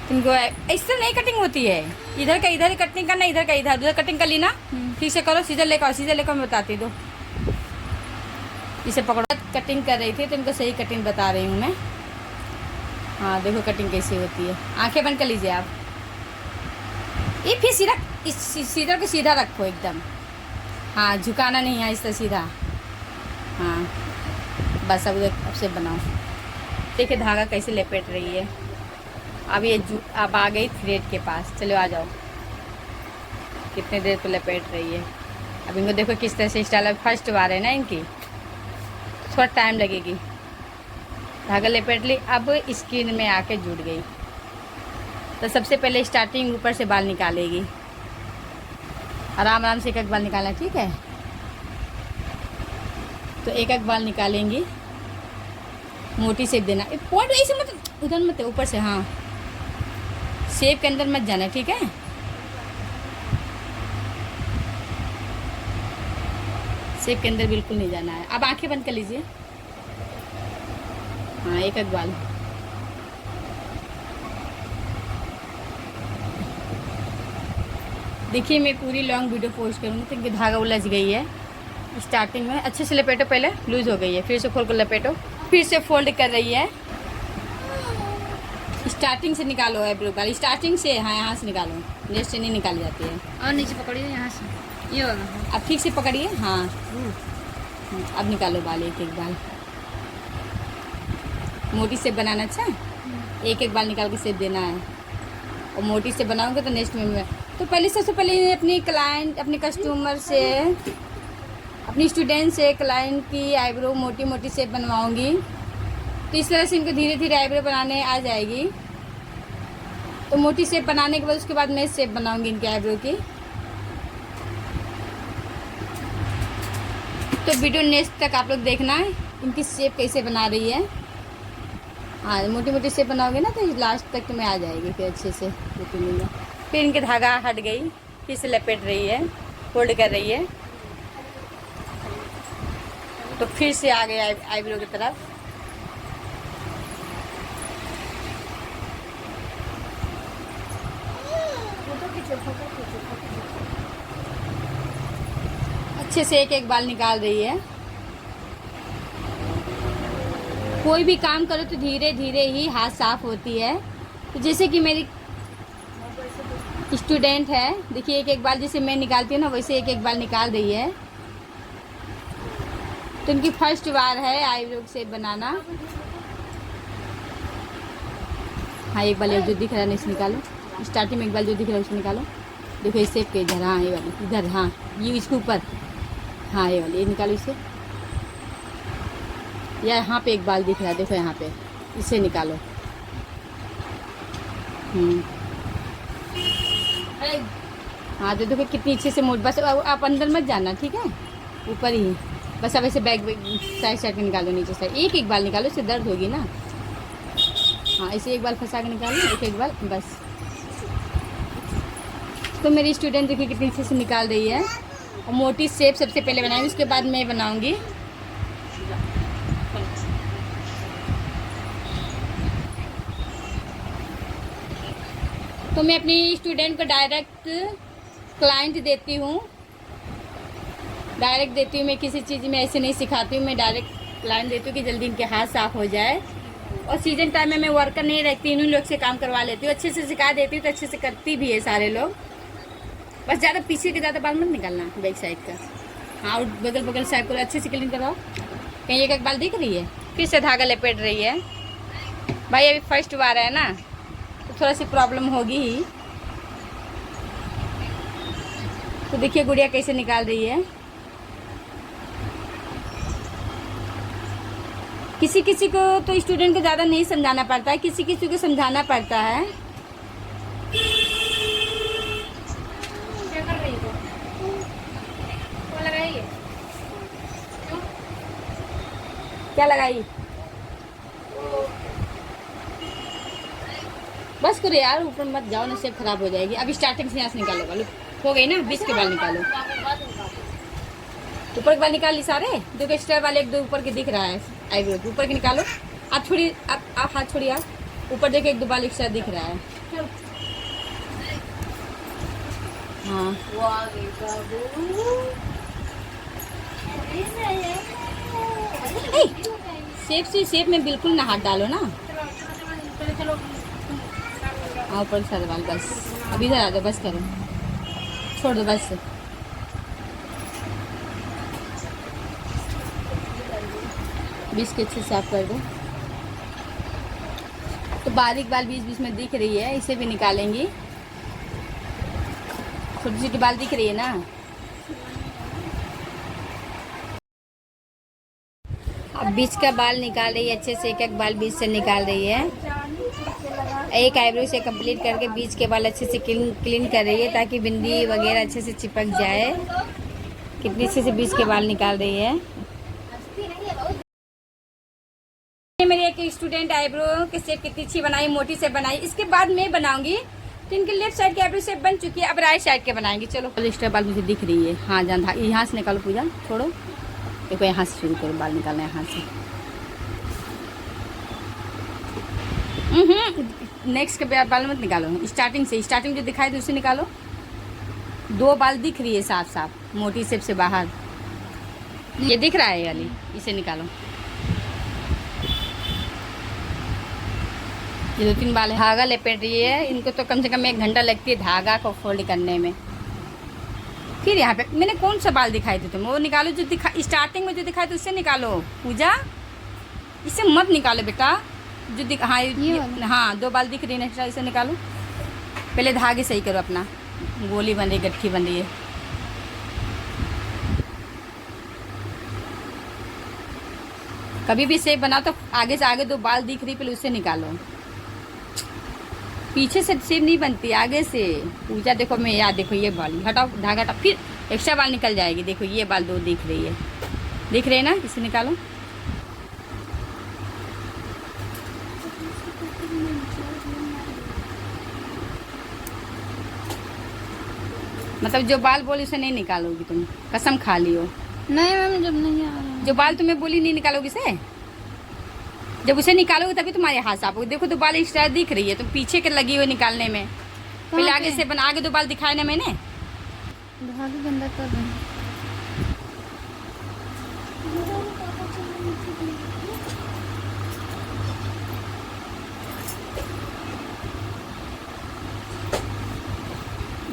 तुमको इससे नहीं कटिंग होती है, इधर का इधर कटिंग करना, इधर का इधर, उधर कटिंग कर ली ना, ठीक से करो। सीजर लेकर आओ, सीजर लेकर मैं बताती दो। इसे पकड़ो। कटिंग कर रही थी तो इनको सही कटिंग बता रही हूँ मैं। हाँ देखो कटिंग कैसी होती है। आंखें बंद कर लीजिए आप। ये फिर सीधा, इस सीजर को सीधा रखो एकदम। हाँ झुकाना नहीं है, इस तरह सीधा। हाँ बस अब उधर से बनाओ। देखिए धागा कैसे लपेट रही है। अब ये अब आ गई थ्रेड के पास। चलो आ जाओ। कितने देर पे लपेट रही है। अब इनको देखो किस तरह से स्टाइल। फर्स्ट बार है ना इनकी, थोड़ा टाइम लगेगी। धागा लपेट ली, अब स्किन में आके जुड़ गई। तो सबसे पहले स्टार्टिंग ऊपर से बाल निकालेगी। आराम आराम से एक एक बाल निकालना, ठीक है। तो एक एक बाल निकालेंगी। मोटी शेप देना, पॉइंट ऐसे मत, उधर मत, ऊपर से। हाँ शेप के अंदर मत जाना, ठीक है। शेप के अंदर बिल्कुल नहीं जाना है। अब आंखें बंद कर लीजिए। हाँ एक एक बाल। देखिए मैं पूरी लॉन्ग वीडियो पोस्ट करूँगी तो इनकी धागा उलझ गई है। स्टार्टिंग में अच्छे से लपेटो, पहले लूज हो गई है, फिर से खोल कर लपेटो, फिर से फोल्ड कर रही है। स्टार्टिंग से निकालो आईब्रो बाल, स्टार्टिंग से। हाँ यहाँ से निकालो, नेक्स्ट से नहीं निकाली जाती है। और नीचे पकड़िए यहाँ से, ये वाला। अब ठीक से पकड़िए। हाँ अब निकालो बाल, एक एक बाल। मोटी शेप बनाना। अच्छा एक एक बाल निकाल के शेप देना है। और मोटी से बनाओगे तो नेक्स्ट में तो पहले सबसे पहले अपनी क्लाइंट, अपने कस्टमर से, अपनी स्टूडेंट से क्लाइंट की आईब्रो मोटी मोटी शेप बनवाऊंगी। तो इस तरह से इनको धीरे धीरे आईब्रो बनाने आ जाएगी। तो मोटी शेप बनाने के बाद उसके बाद मैं शेप बनाऊंगी इनकी आईब्रो की। तो वीडियो नेक्स्ट तक आप लोग देखना है इनकी शेप कैसे बना रही है। हाँ मोटी मोटी शेप बनाओगे ना तो लास्ट तक तुम्हें आ जाएगी फिर अच्छे से। फिर इनके धागा हट गई, फिर से लपेट रही है, फोल्ड कर रही है। तो फिर से आ गए आईब्रो की तरफ। अच्छे से एक एक बाल निकाल रही है। कोई भी काम करो तो धीरे धीरे ही हाथ साफ होती है। तो जैसे कि मेरी स्टूडेंट है, देखिए एक एक बाल जैसे मैं निकालती हूँ ना वैसे एक एक बाल निकाल रही है। तो इनकी फर्स्ट बार है आईब्रो शेप बनाना। हाँ एक बाल जो दिख रहा है ना इसे निकालो। स्टार्टिंग में एक बाल जो दिख रहा है उसे निकालो। देखो इस शेप के इधर। हाँ ये वाली इधर। हाँ ये इसके ऊपर। हाँ ये वाली, ये निकालो इसे। या यहाँ पे एक बाल दिख रहा है, देखो यहाँ पे, इसे निकालो। हाँ तो देखो कितनी अच्छे से मोड़। बस आप अंदर मत जाना, ठीक है, ऊपर ही। बस अब ऐसे बैक साइड साइड में निकालो, नीचे साइड एक एक बाल निकालो, इससे दर्द होगी ना। हाँ ऐसे एक बाल फंसा के निकालो, एक एक बाल बस। तो मेरी स्टूडेंट देखिए कितनी अच्छे से निकाल रही है। और मोटी शेप सबसे पहले बनाएंगे, उसके बाद मैं बनाऊंगी। तो मैं अपनी स्टूडेंट को डायरेक्ट क्लाइंट देती हूँ, डायरेक्ट देती हूँ। मैं किसी चीज़ में ऐसे नहीं सिखाती हूँ, मैं डायरेक्ट क्लाइंट देती हूँ कि जल्दी इनके हाथ साफ हो जाए। और सीजन टाइम में मैं वर्कर नहीं रखती, इन्हीं लोग से काम करवा लेती हूँ। अच्छे से सिखा देती हूँ तो अच्छे से करती भी है सारे लोग। बस ज़्यादा पीछे के ज़्यादा बाल मत निकालना बैक साइड का। हाँ बगल बगल साइड को अच्छे से क्लीन करवाओ। कहीं एक एक बाल दिख रही है, फिर से धागा लपेट रही है। भाई अभी फर्स्ट बार है ना तो थोड़ा सी प्रॉब्लम होगी ही। तो देखिए गुड़िया कैसे निकाल रही है। किसी किसी को तो स्टूडेंट को ज़्यादा नहीं समझाना पड़ता है, किसी किसी को समझाना पड़ता है। क्या लगाई? बस करो यार, ऊपर मत जाओ ना, शेप खराब हो जाएगी। अभी स्टार्टिंग से यहाँ से निकालो बाल। हो गई ना, बीच के बाल निकालो। ऊपर के बाल निकाल ली सारे। देखो स्टेप वाले एक दो ऊपर के दिख रहा है आईब्रो, ऊपर के निकालो। आप छोड़िए, आप हाथ छोड़िए। आप ऊपर देखो एक दो बाल एक्स्ट्रा दिख रहा है। हाँ शेप में बिल्कुल ना हाथ डालो ना। हाँ ऊपर सारे बाल बस, अभी इधर आ जाओ, बस करो, छोड़ दो बस। बीच के अच्छे से साफ कर दो। तो बारीक बाल बीच बीच में दिख रही है, इसे भी निकालेंगी। छोटी छोटी बाल दिख रही है ना। अब बीच का बाल निकाल रही है अच्छे से, एक एक बाल बीच से निकाल रही है। एक आईब्रो से कंप्लीट करके बीच के बाल अच्छे से क्लीन कर रही है, ताकि बिंदी वगैरह अच्छे से चिपक जाए। कितनी अच्छे से बीच के बाल निकाल रही है। मेरी एक स्टूडेंट आईब्रो की शेप कितनी अच्छी बनाई, मोटी से बनाई। इसके बाद मैं बनाऊंगी, तो इनके लेफ्ट साइड की आईब्रो शेप बन चुकी है, अब राइट साइड के बनाएंगे। चलो एक्स्ट्रा बाल मुझे दिख रही है। हाँ जान, यहाँ से निकालो पूजा, छोड़ो। देखो यहाँ से शुरू करो बाल निकालना, यहाँ से। नेक्स्ट के बाल मत निकालो, स्टार्टिंग से, स्टार्टिंग जो दिखाई दे उसे निकालो। दो बाल दिख रही है साफ साफ मोटी शेप से बाहर, ये दिख रहा है वाली, इसे निकालो। ये 2-3 बाल है। धागा लपेट रही है, इनको तो कम से कम 1 घंटा लगती है धागा को फोल्ड करने में। फिर यहाँ पे मैंने कौन सा बाल दिखाई थे तुम, वो निकालो जो स्टार्टिंग में जो दिखाई थे उससे निकालो पूजा, इससे मत निकालो बेटा। जो हाँ 2 बाल दिख रही है एक्स्ट्रा, इसे निकालो। पहले धागे सही करो अपना, गोली बन रही, गट्ठी बन रही है। कभी भी शेप बनाओ तो आगे से आगे 2 बाल दिख रही, पहले उससे निकालो। पीछे से शेप नहीं बनती, आगे से। पूजा देखो, मैं याद देखो, ये बाल हटाओ, धागा हटाओ, फिर एक्स्ट्रा बाल निकल जाएगी। देखो ये बाल 2 दिख रही है, दिख रहे हैं ना, इसे निकालो। मतलब जो बाल बोली उसे नहीं निकालोगी तुम, कसम खा लियो। नहीं मैम, जब नहीं आ रहा, जो बाल तुम्हें बोली नहीं निकालोगी से, जब उसे निकालोगे तभी तुम्हारे हाथ साफ होगी। देखो 2 बाल एक्स्ट्रा दिख रही है, तो पीछे के लगी हुई निकालने में। पहले आगे से बना, आगे 2 बाल दिखाए ना मैंने, धागे गंदा कर रहे हैं।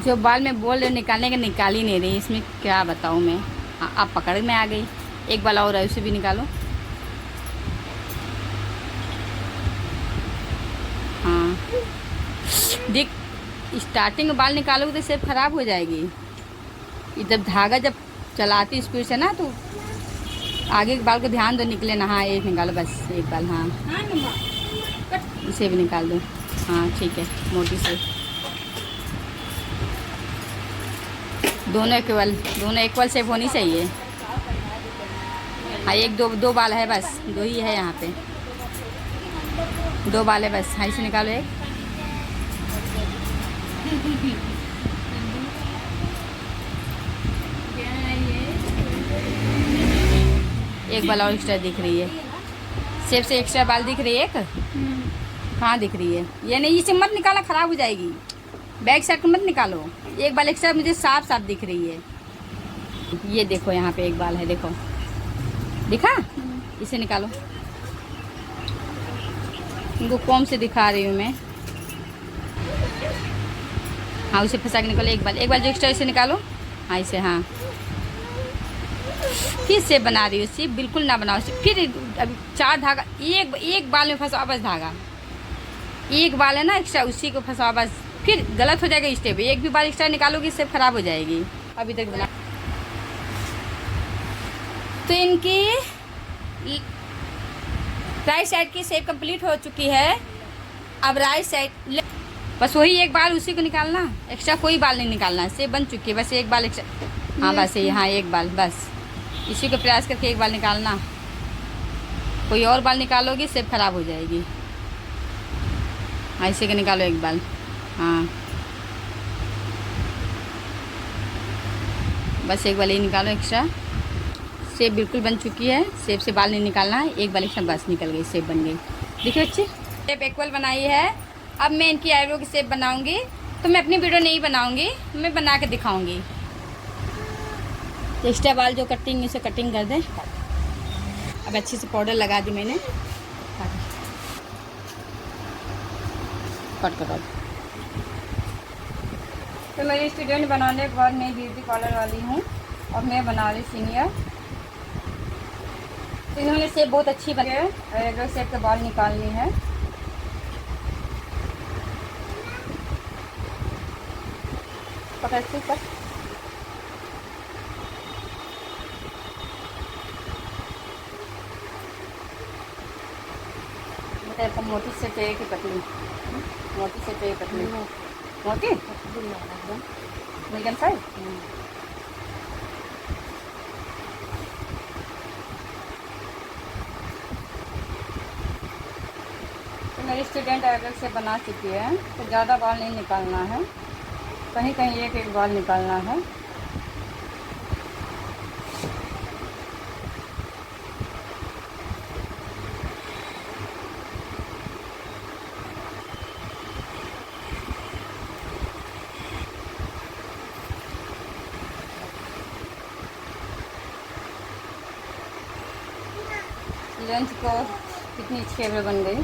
जो बाल मैं बोल रही हूँ निकालने के, निकाल ही नहीं रही। इसमें क्या बताऊँ मैं। हाँ आप पकड़ में आ गई। एक बाल और है, उसे भी निकालो। हाँ देख, स्टार्टिंग में बाल निकालोगे तो शेप खराब हो जाएगी। जब धागा जब चलाती स्पीड से ना, तो आगे के बाल को ध्यान दो, निकले ना। हाँ एक निकालो बस, एक बाल। हाँ इसे भी निकाल दो। हाँ ठीक है, मोटी से। दोनों इक्वल शेप होनी चाहिए। हाँ 1-2 बाल है बस, 2 ही है यहाँ पे, 2 बाल है बस। हाँ इसे निकालो एक बाल और एक्स्ट्रा दिख रही है, शेप से एक्स्ट्रा बाल दिख रही है। एक कहाँ दिख रही है, ये नहीं, इसे मत निकाला, खराब हो जाएगी। बैक साइड को मत निकालो। एक बाल एक्स्ट्रा मुझे साफ साफ दिख रही है। ये देखो यहाँ पे एक बाल है, देखो दिखा, इसे निकालो। इनको कॉम से दिखा रही हूँ मैं। हाँ उसे फंसा के निकालो। एक बाल जो एक्स्ट्रा, इसे निकालो। हाँ इसे, हाँ फिर से बना रही हो, सिर्फ बिल्कुल ना बनाओ। फिर अभी 4 धागा, एक बाल में फंसाओ बस धागा। एक बाल है ना एक्स्ट्रा, उसी को फंसाओ बस। फिर गलत हो जाएगा स्टेप, एक भी बाल एक्स्ट्रा निकालोगी शेप खराब हो जाएगी। अभी तक बना तो इनकी राइट साइड की शेप कंप्लीट हो चुकी है। अब राइट साइड बस वही एक बाल, उसी को निकालना, एक्स्ट्रा कोई बाल नहीं निकालना। शेप बन चुकी है, बस एक बाल एक्स्ट्रा। हाँ बस ये, हाँ एक बाल बस, इसी को प्रयास करके एक बाल निकालना। कोई और बाल निकालोगी शेप खराब हो जाएगी। हाँ इसी का निकालो एक बाल। हाँ बस एक बाल ही निकालो एक्स्ट्रा। शेप बिल्कुल बन चुकी है, शेप से बाल नहीं निकालना है। एक बाल एक्स्ट्रा बस निकल गई, शेप बन गई। देखिए बच्चे, शेप इक्वल बनाई है। अब मैं इनकी आईब्रो की शेप बनाऊंगी, तो मैं अपनी वीडियो नहीं बनाऊंगी, मैं बना के दिखाऊंगी। एक्स्ट्रा बाल जो कटिंग इसे कटिंग कर दें। अब अच्छे से पाउडर लगा दी मैंने। कट करो। तो मेरी स्टूडेंट बनाने के बाद मैं ब्यूटी पार्लर वाली हूँ और मैं बना रही सीनियर। तो इन्होंने शेप बहुत अच्छी बनी है। आईब्रो शेप के बाल निकालनी है। पकड़ से कर। तेरे को मोटी से चाहिए कि पतली? मोटी से चाहिए पतली? मोटी मीडियम साइज। तो मेरी स्टूडेंट आईब्रो से बना चुकी है, तो ज़्यादा बाल नहीं निकालना है, कहीं कहीं एक एक बाल निकालना है। लंच को कितनी अच्छी आईब्रो बन गई।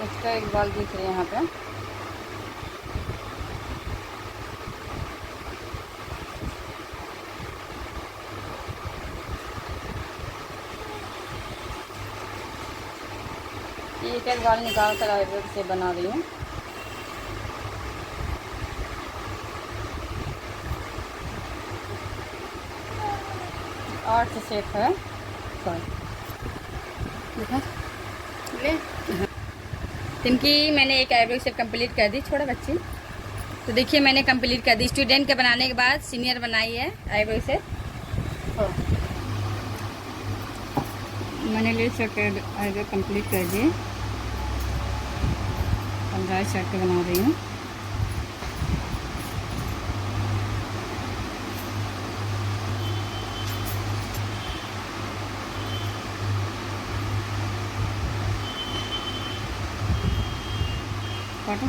एक्स्ट्रा एक बाल दिख रही है यहाँ पे। एक एक बाल निकाल कर आईब्रो से बना रही हूँ। आर्ट शेप है। ले इनकी मैंने एक आईब्रो शेप कंप्लीट कर दी, छोड़ा बच्ची। तो देखिए मैंने कंप्लीट कर दी। स्टूडेंट के बनाने के बाद सीनियर बनाई है आईब्रो शेप। मैंने ले शर्ट आईब्रो कंप्लीट कर दी। 15 शर्ट बना रही हूँ। काटो।